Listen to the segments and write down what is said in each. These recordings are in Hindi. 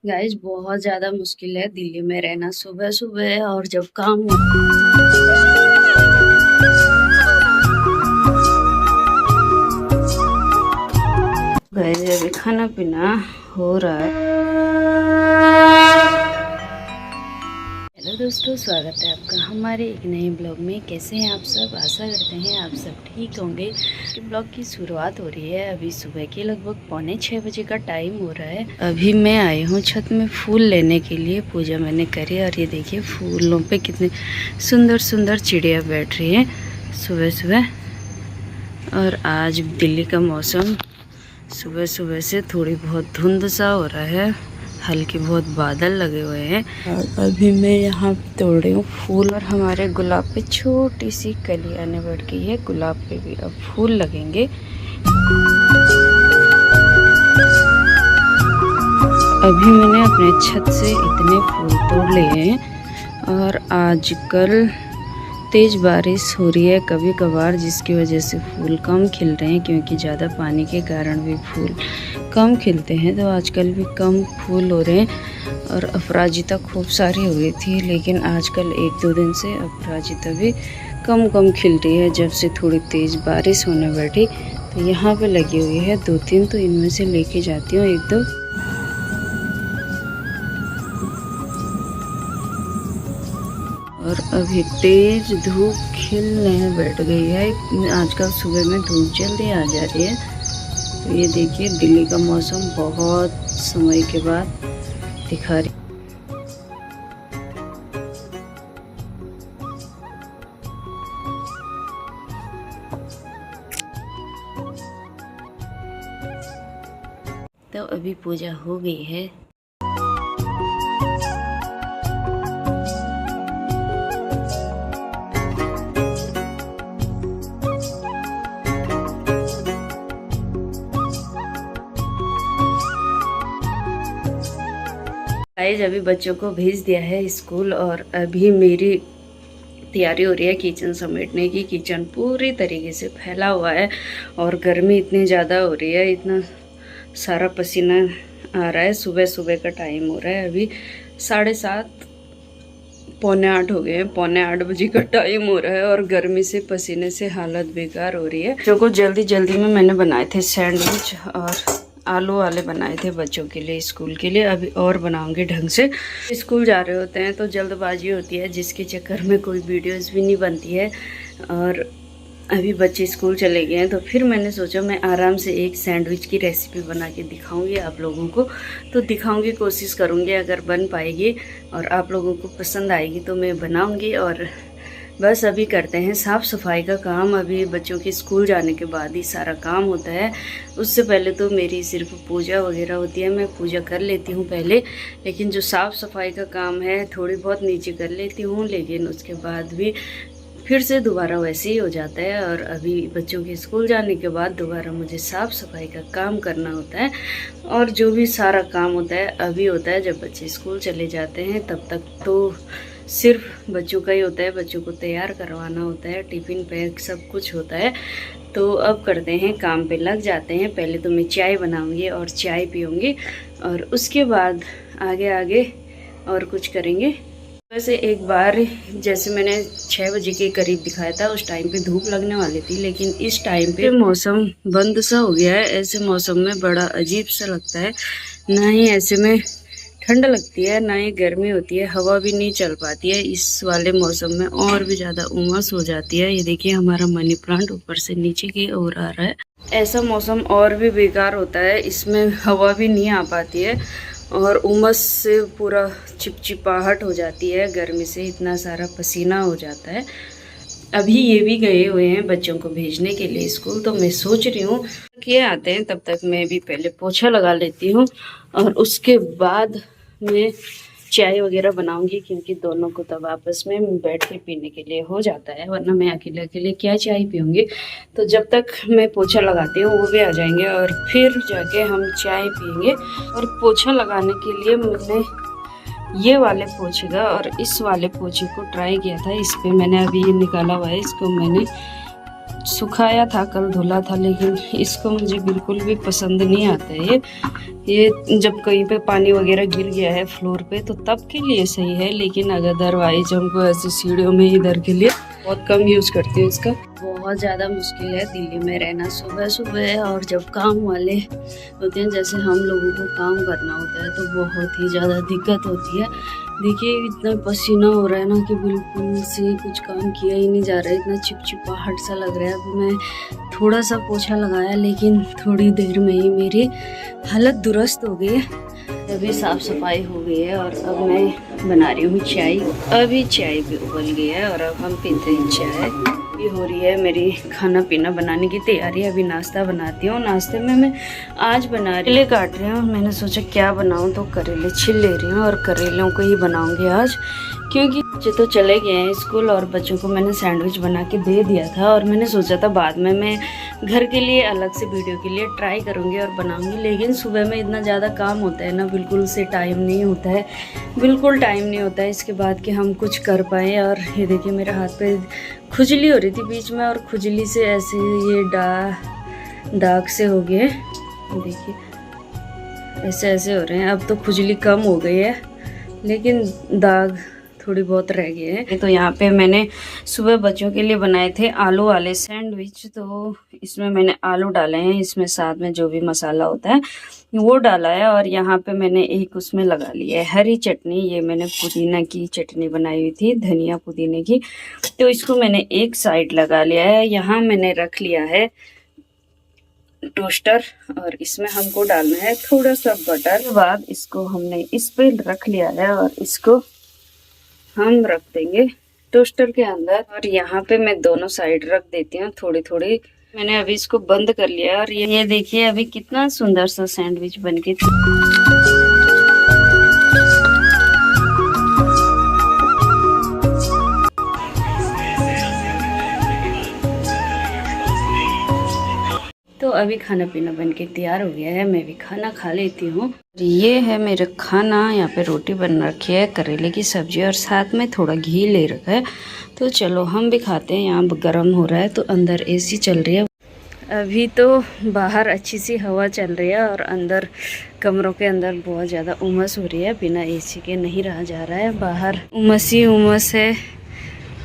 गाइस बहुत ज्यादा मुश्किल है दिल्ली में रहना सुबह सुबह और जब काम हो। गाइस अभी खाना पीना हो रहा है। हेलो दोस्तों, स्वागत है आपका हमारे एक नए ब्लॉग में। कैसे हैं आप सब? आशा करते हैं आप सब ठीक होंगे। ब्लॉग की शुरुआत हो रही है अभी सुबह के लगभग 5:45 बजे का टाइम हो रहा है। अभी मैं आई हूँ छत में फूल लेने के लिए। पूजा मैंने करी और ये देखिए फूलों पे कितने सुंदर सुंदर चिड़िया बैठ रही हैं सुबह सुबह। और आज दिल्ली का मौसम सुबह सुबह से थोड़ी बहुत धुंध सा हो रहा है, हल्के बहुत बादल लगे हुए हैं। और अभी मैं यहाँ तोड़ रही हूँ फूल और हमारे गुलाब पे छोटी सी कली आने बढ़ गई है। गुलाब पे भी अब फूल लगेंगे। अभी मैंने अपने छत से इतने फूल तोड़ लिए हैं और आजकल तेज़ बारिश हो रही है कभी कभार, जिसकी वजह से फूल कम खिल रहे हैं, क्योंकि ज़्यादा पानी के कारण भी फूल कम खिलते हैं। तो आजकल भी कम फूल हो रहे हैं। और अपराजिता खूब सारी हो गई थी, लेकिन आजकल 1-2 दिन से अपराजिता भी कम खिल रही है। जब से थोड़ी तेज़ बारिश होने बैठी तो यहाँ पे लगी हुई है 2-3, तो इनमें से लेके जाती हूँ 1-2। और अभी तेज धूप खिलने बैठ गई है। आजकल सुबह में धूप जल्दी आ जा रही है। तो ये देखिए दिल्ली का मौसम बहुत समय के बाद दिखा रही। तो अभी पूजा हो गई है। गाइस अभी बच्चों को भेज दिया है स्कूल और अभी मेरी तैयारी हो रही है किचन समेटने की। किचन पूरी तरीके से फैला हुआ है और गर्मी इतनी ज़्यादा हो रही है, इतना सारा पसीना आ रहा है। सुबह सुबह का टाइम हो रहा है, अभी 7:30 7:45 हो गए हैं। 7:45 बजे का टाइम हो रहा है और गर्मी से पसीने से हालत बेकार हो रही है। जो को जल्दी जल्दी में मैंने बनाए थे सैंडविच और आलू वाले बनाए थे बच्चों के लिए स्कूल के लिए। अभी और बनाऊंगे ढंग से। स्कूल जा रहे होते हैं तो जल्दबाजी होती है, जिसके चक्कर में कोई वीडियोस भी नहीं बनती है। और अभी बच्चे स्कूल चले गए हैं तो फिर मैंने सोचा मैं आराम से एक सैंडविच की रेसिपी बना के दिखाऊंगी आप लोगों को। तो दिखाऊंगी, कोशिश करूंगी, अगर बन पाएगी और आप लोगों को पसंद आएगी तो मैं बनाऊंगी। और बस अभी करते हैं साफ़ सफाई का काम। अभी बच्चों के स्कूल जाने के बाद ही सारा काम होता है। उससे पहले तो मेरी सिर्फ पूजा वगैरह होती है, मैं पूजा कर लेती हूँ पहले। लेकिन जो साफ़ सफाई का काम है थोड़ी बहुत नीचे कर लेती हूँ, लेकिन उसके बाद भी फिर से दोबारा वैसे ही हो जाता है। और अभी बच्चों के स्कूल जाने के बाद दोबारा मुझे साफ़ सफाई का काम करना होता है। और जो भी सारा काम होता है अभी होता है, जब बच्चे स्कूल चले जाते हैं तब तक तो सिर्फ बच्चों का ही होता है। बच्चों को तैयार करवाना होता है, टिफ़िन पैक सब कुछ होता है। तो अब करते हैं, काम पे लग जाते हैं। पहले तो मैं चाय बनाऊंगी और चाय पीऊँगी और उसके बाद आगे और कुछ करेंगे। वैसे एक बार जैसे मैंने 6 बजे के करीब दिखाया था, उस टाइम पे धूप लगने वाली थी, लेकिन इस टाइम पे मौसम बंद सा हो गया है। ऐसे मौसम में बड़ा अजीब सा लगता है, ना ही ऐसे में ठंड लगती है ना ही गर्मी होती है, हवा भी नहीं चल पाती है। इस वाले मौसम में और भी ज़्यादा उमस हो जाती है। ये देखिए हमारा मनी प्लांट ऊपर से नीचे की ओर आ रहा है। ऐसा मौसम और भी बेकार होता है, इसमें हवा भी नहीं आ पाती है और उमस से पूरा चिपचिपाहट हो जाती है। गर्मी से इतना सारा पसीना हो जाता है। अभी ये भी गए हुए हैं बच्चों को भेजने के लिए स्कूल, तो मैं सोच रही हूँ कि आते हैं तब तक मैं भी पहले पोछा लगा लेती हूँ और उसके बाद मैं चाय वगैरह बनाऊंगी, क्योंकि दोनों को तब आपस में बैठ के पीने के लिए हो जाता है, वरना मैं अकेले अकेले क्या चाय पीऊँगी। तो जब तक मैं पोछा लगाती हूँ वो भी आ जाएंगे और फिर जाके हम चाय पियेंगे। और पोछा लगाने के लिए मैंने ये वाले पोछे का और इस वाले पोछे को ट्राई किया था। इस पे मैंने अभी ये निकाला हुआ है, इसको मैंने सुखाया था, कल धुला था, लेकिन इसको मुझे बिल्कुल भी पसंद नहीं आता है। ये जब कहीं पे पानी वगैरह गिर गया है फ्लोर पे तो तब के लिए सही है, लेकिन अदरवाइज हमको ऐसे सीढ़ियों में इधर के लिए बहुत कम यूज़ करती हूँ इसका। बहुत ज़्यादा मुश्किल है दिल्ली में रहना सुबह सुबह, और जब काम वाले होते हैं जैसे हम लोगों को काम करना होता है तो बहुत ही ज़्यादा दिक्कत होती है। देखिए इतना पसीना हो रहा है ना कि बिल्कुल से कुछ काम किया ही नहीं जा रहा है, इतना चिपचिपाहट सा लग रहा है। अभी मैं थोड़ा सा पोछा लगाया, लेकिन थोड़ी देर में ही मेरी हालत दुरुस्त हो गई है। अभी साफ़ सफाई हो गई है और अब मैं बना रही हूँ चाय। अभी चाय भी उबल गई है और अब हम पीते हैं चाय। ये हो रही है मेरी खाना पीना बनाने की तैयारी। अभी नाश्ता बनाती हूँ। नाश्ते में मैं आज करेले काट रही हूँ। मैंने सोचा क्या बनाऊँ, तो करेले छिल ले रही हूँ और करेलों को ही बनाऊँगी आज, क्योंकि बच्चे तो चले गए हैं स्कूल और बच्चों को मैंने सैंडविच बना के दे दिया था। और मैंने सोचा था बाद में मैं घर के लिए अलग से वीडियो के लिए ट्राई करूँगी और बनाऊँगी, लेकिन सुबह में इतना ज़्यादा काम होता है ना, बिल्कुल से टाइम नहीं होता है, बिल्कुल टाइम नहीं होता है इसके बाद कि हम कुछ कर पाएँ। और ये देखिए मेरे हाथ पे खुजली हो रही थी बीच में, और खुजली से ऐसे ये दाग से हो गए, देखिए ऐसे ऐसे हो रहे हैं। अब तो खुजली कम हो गई है, लेकिन दाग थोड़ी बहुत रह गए हैं। तो यहाँ पे मैंने सुबह बच्चों के लिए बनाए थे आलू वाले सैंडविच। तो इसमें मैंने आलू डाले हैं, इसमें साथ में जो भी मसाला होता है वो डाला है। और यहाँ पे मैंने एक उसमें लगा लिया है हरी चटनी। ये मैंने पुदीना की चटनी बनाई हुई थी, धनिया पुदीने की, तो इसको मैंने एक साइड लगा लिया है। यहाँ मैंने रख लिया है टोस्टर और इसमें हमको डालना है थोड़ा सा बटर। के बाद इसको हमने इस पे रख लिया है और इसको हम रख देंगे टोस्टर के अंदर। और यहाँ पे मैं दोनों साइड रख देती हूँ थोड़ी थोड़ी। मैंने अभी इसको बंद कर लिया है और ये देखिए अभी कितना सुंदर सा सैंडविच बनके तो अभी खाना पीना बनके तैयार हो गया है। मैं भी खाना खा लेती हूँ। ये है मेरा खाना। यहाँ पे रोटी बन रखी है, करेले की सब्जी और साथ में थोड़ा घी ले रखा है। तो चलो हम भी खाते हैं। यहाँ गर्म हो रहा है तो अंदर एसी चल रही है। अभी तो बाहर अच्छी सी हवा चल रही है और अंदर कमरों के अंदर बहुत ज़्यादा उमस हो रही है। बिना एसी के नहीं रहा जा रहा है। बाहर उमस ही उमस है,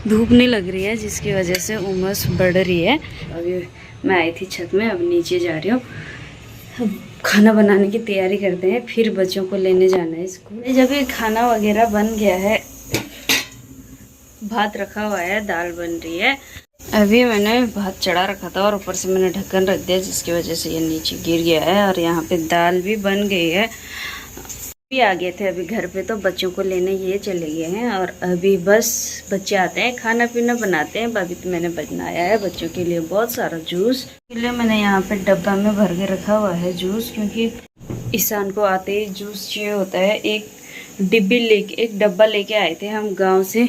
धूप नहीं लग रही है, जिसकी वजह से उमस बढ़ रही है। अभी मैं आई थी छत में, अब नीचे जा रही हूँ। अब खाना बनाने की तैयारी करते हैं, फिर बच्चों को लेने जाना है स्कूल। जब ये खाना वगैरह बन गया है, भात रखा हुआ है, दाल बन रही है। अभी मैंने भात चढ़ा रखा था और ऊपर से मैंने ढक्कन रख दिया, जिसकी वजह से ये नीचे गिर गया है। और यहाँ पे दाल भी बन गई है। भी आ गए थे अभी घर पे, तो बच्चों को लेने ये चले गए हैं। और अभी बस बच्चे आते हैं, खाना पीना बनाते हैं। अभी तो मैंने बनाया है बच्चों के लिए बहुत सारा जूस। इसलिए मैंने यहाँ पे डब्बा में भर के रखा हुआ है जूस, क्योंकि ईशान को आते ही जूस चाहिए होता है। एक डब्बा लेके आए थे हम गाँव से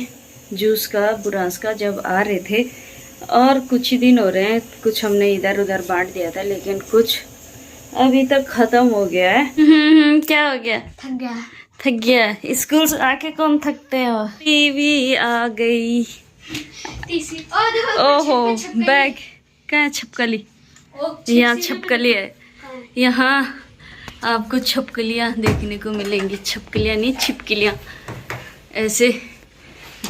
जूस का, बुरांस का, जब आ रहे थे। और कुछ ही दिन हो रहे हैं, कुछ हमने इधर उधर बांट दिया था, लेकिन कुछ अभी तक खत्म हो गया है। क्या हो गया? थक गया। स्कूल से आके कौन थकते हो? टीवी आ गई। ओहो बैग कहाँ? छपकली, यहाँ छपकली है। यहाँ आपको छपकलियाँ देखने को मिलेंगी। छपकलियाँ नहीं, छिपकलियाँ। ऐसे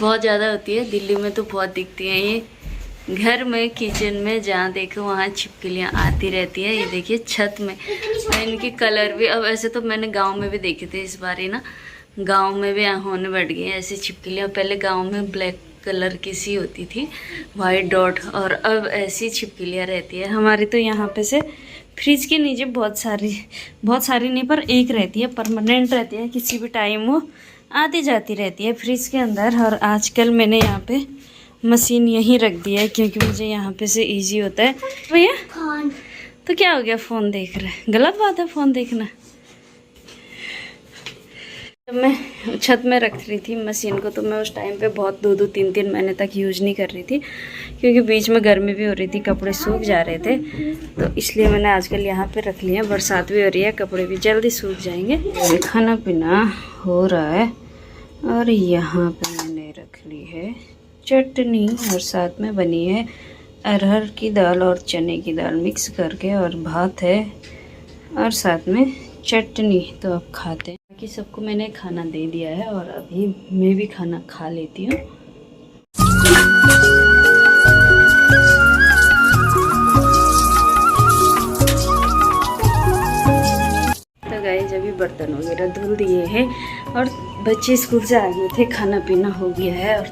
बहुत ज़्यादा होती है दिल्ली में, तो बहुत दिखती हैं ये। घर में, किचन में, जहाँ देखो वहाँ छिपकलियाँ आती रहती है। ये देखिए छत में। इनकी कलर भी, अब ऐसे तो मैंने गांव में भी देखे थे, इस बार ही ना गांव में भी होने बैठ गई ऐसी छिपकलियाँ। पहले गांव में ब्लैक कलर की सी होती थी, वाइट डॉट, और अब ऐसी छिपकलियाँ रहती है। हमारी तो यहाँ पे से फ्रिज के नीचे बहुत सारी नहीं, पर एक रहती है, परमानेंट रहती है। किसी भी टाइम वो आती जाती रहती है फ्रिज के अंदर। और आजकल मैंने यहाँ पे मशीन यहीं रख दिया है, क्योंकि मुझे यहाँ पे से इजी होता है। भैया तो क्या हो गया? फ़ोन देख रहे हैं? गलत बात है फ़ोन देखना। जब मैं छत में रख रही थी मशीन को, तो मैं उस टाइम पे बहुत 2-2, 3-3 महीने तक यूज़ नहीं कर रही थी, क्योंकि बीच में गर्मी भी हो रही थी, कपड़े सूख जा रहे थे। तो इसलिए मैंने आजकल यहाँ पे रख लिया। बरसात भी हो रही है, कपड़े भी जल्दी सूख जाएंगे। खाना पीना हो रहा है और यहाँ पे मैंने रख ली है चटनी, और साथ में बनी है अरहर की दाल और चने की दाल मिक्स करके, और भात है और साथ में चटनी। तो अब खाते हैं। बाकी सबको मैंने खाना दे दिया है और अभी मैं भी खाना खा लेती हूँ। तो गाइस अभी बर्तन वगैरह धुल दिए हैं और बच्चे स्कूल से आ गए थे, खाना पीना हो गया है। और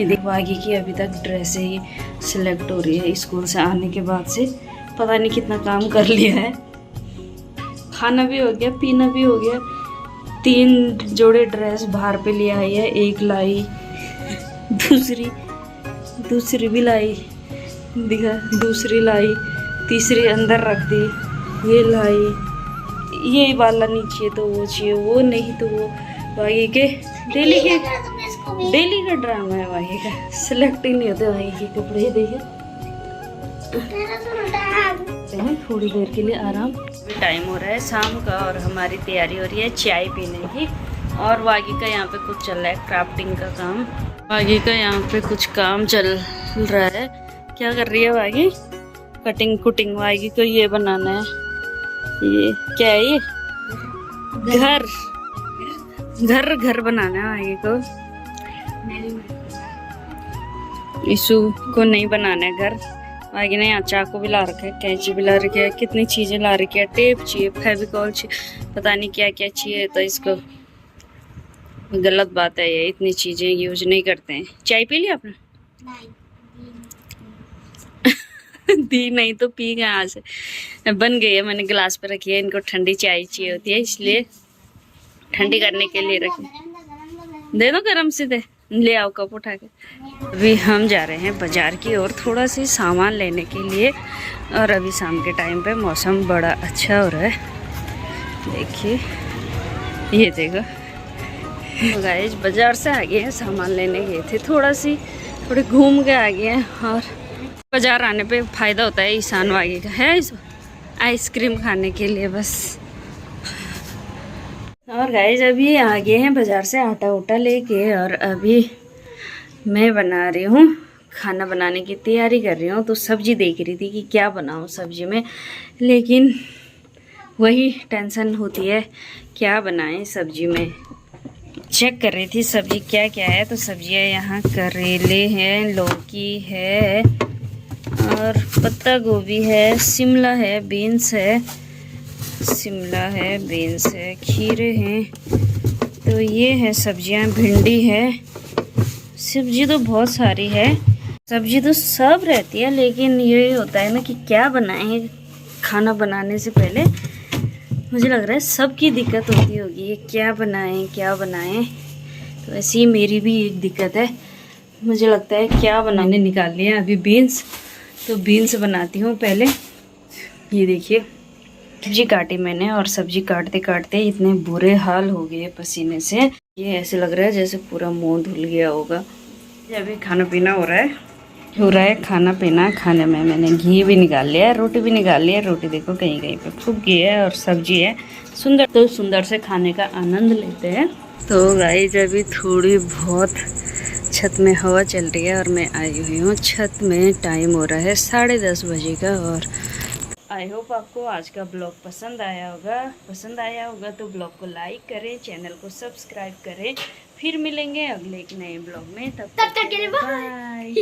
ये देखो आगे की अभी तक ड्रेस ही सिलेक्ट हो रही है। स्कूल से आने के बाद से पता नहीं कितना काम कर लिया है। खाना भी हो गया, पीना भी हो गया। 3 जोड़े ड्रेस बाहर पे ले आई है, एक लाई, दूसरी भी लाई, दिखा, दूसरी लाई, तीसरी अंदर रख दी, ये लाई, ये वाला नहीं चाहिए तो वो चाहिए, वो नहीं तो वो। भाई के डेली का ड्रामा है। भाई का सिलेक्ट ही नहीं होते भाई के कपड़े। देखिए थोड़ी देर के लिए आराम। टाइम हो रहा है शाम का और हमारी तैयारी हो रही है चाय पीने की। और वागी का यहाँ पे कुछ चल रहा है क्राफ्टिंग का काम। वागी का यहाँ पे कुछ काम चल रहा है। क्या कर रही है वागी? कटिंग कुटिंग। वागी को ये बनाना है। ये क्या है? ये घर बनाना है वागी को। ईशु को नहीं बनाना है घर। आगे ने यहाँ चाकू भी ला रखा है, कैंची भी ला रखी है, कितनी चीजें ला रखी है, टेप चाहिए, फेविकॉल चाहिए, पता नहीं क्या क्या चाहिए। तो इसको गलत बात है ये, इतनी चीजें यूज नहीं करते हैं। चाय पी लिया आपने? दी नहीं तो पी गए। आज से बन गई है, मैंने गिलास पे रखी है। इनको ठंडी चाय चाहिए होती है, इसलिए ठंडी करने के लिए रखी। दे दो गरम से, दे ले आओ कप उठा के। अभी हम जा रहे हैं बाजार की ओर थोड़ा सी सामान लेने के लिए। और अभी शाम के टाइम पे मौसम बड़ा अच्छा हो रहा है। देखिए ये देखो गाइस, बाजार से आ गए हैं, सामान लेने गए थे, थोड़े घूम के आ गए हैं। और बाजार आने पे फ़ायदा होता है ईशान वागी का है आइसक्रीम खाने के लिए बस। और गाइस अभी आ गए हैं बाज़ार से आटा उटा लेके। और अभी मैं बना रही हूँ, खाना बनाने की तैयारी कर रही हूँ। तो सब्ज़ी देख रही थी कि क्या बनाऊँ सब्ज़ी में, लेकिन वही टेंशन होती है क्या बनाएं सब्ज़ी में। चेक कर रही थी सब्ज़ी क्या क्या है। तो सब्जियाँ यहाँ करेले हैं, लौकी है और पत्ता गोभी है, शिमला है, बीन्स है, बीन्स है, खीरे हैं। तो ये है सब्जियां, भिंडी है। सब्जी तो बहुत सारी है, सब्जी तो सब रहती है, लेकिन ये होता है ना कि क्या बनाएं। खाना बनाने से पहले मुझे लग रहा है सबकी दिक्कत होती होगी, क्या बनाएं। तो ऐसी ही मेरी भी एक दिक्कत है। मुझे लगता है क्या बनाने निकाल लिया अभी बीन्स। तो बीन्स बनाती हूँ पहले। ये देखिए सब्जी काटी मैंने, और सब्जी काटते काटते इतने बुरे हाल हो गए पसीने से। ये ऐसे लग रहा है जैसे पूरा मुंह धुल गया होगा। अभी खाना पीना हो रहा है खाना पीना। खाने में मैंने घी भी निकाल लिया है, रोटी भी निकाल लिया है। रोटी देखो कहीं कहीं पे फूक गई है, और सब्जी है सुंदर। तो सुंदर से खाने का आनंद लेते हैं। तो गाइस अभी थोड़ी बहुत छत में हवा चल रही है और मैं आई हुई हूँ छत में। टाइम हो रहा है 10:30 बजे का। और आई होप आपको आज का ब्लॉग पसंद आया होगा तो ब्लॉग को लाइक करें, चैनल को सब्सक्राइब करें। फिर मिलेंगे अगले एक नए ब्लॉग में, तब तक के लिए बाय।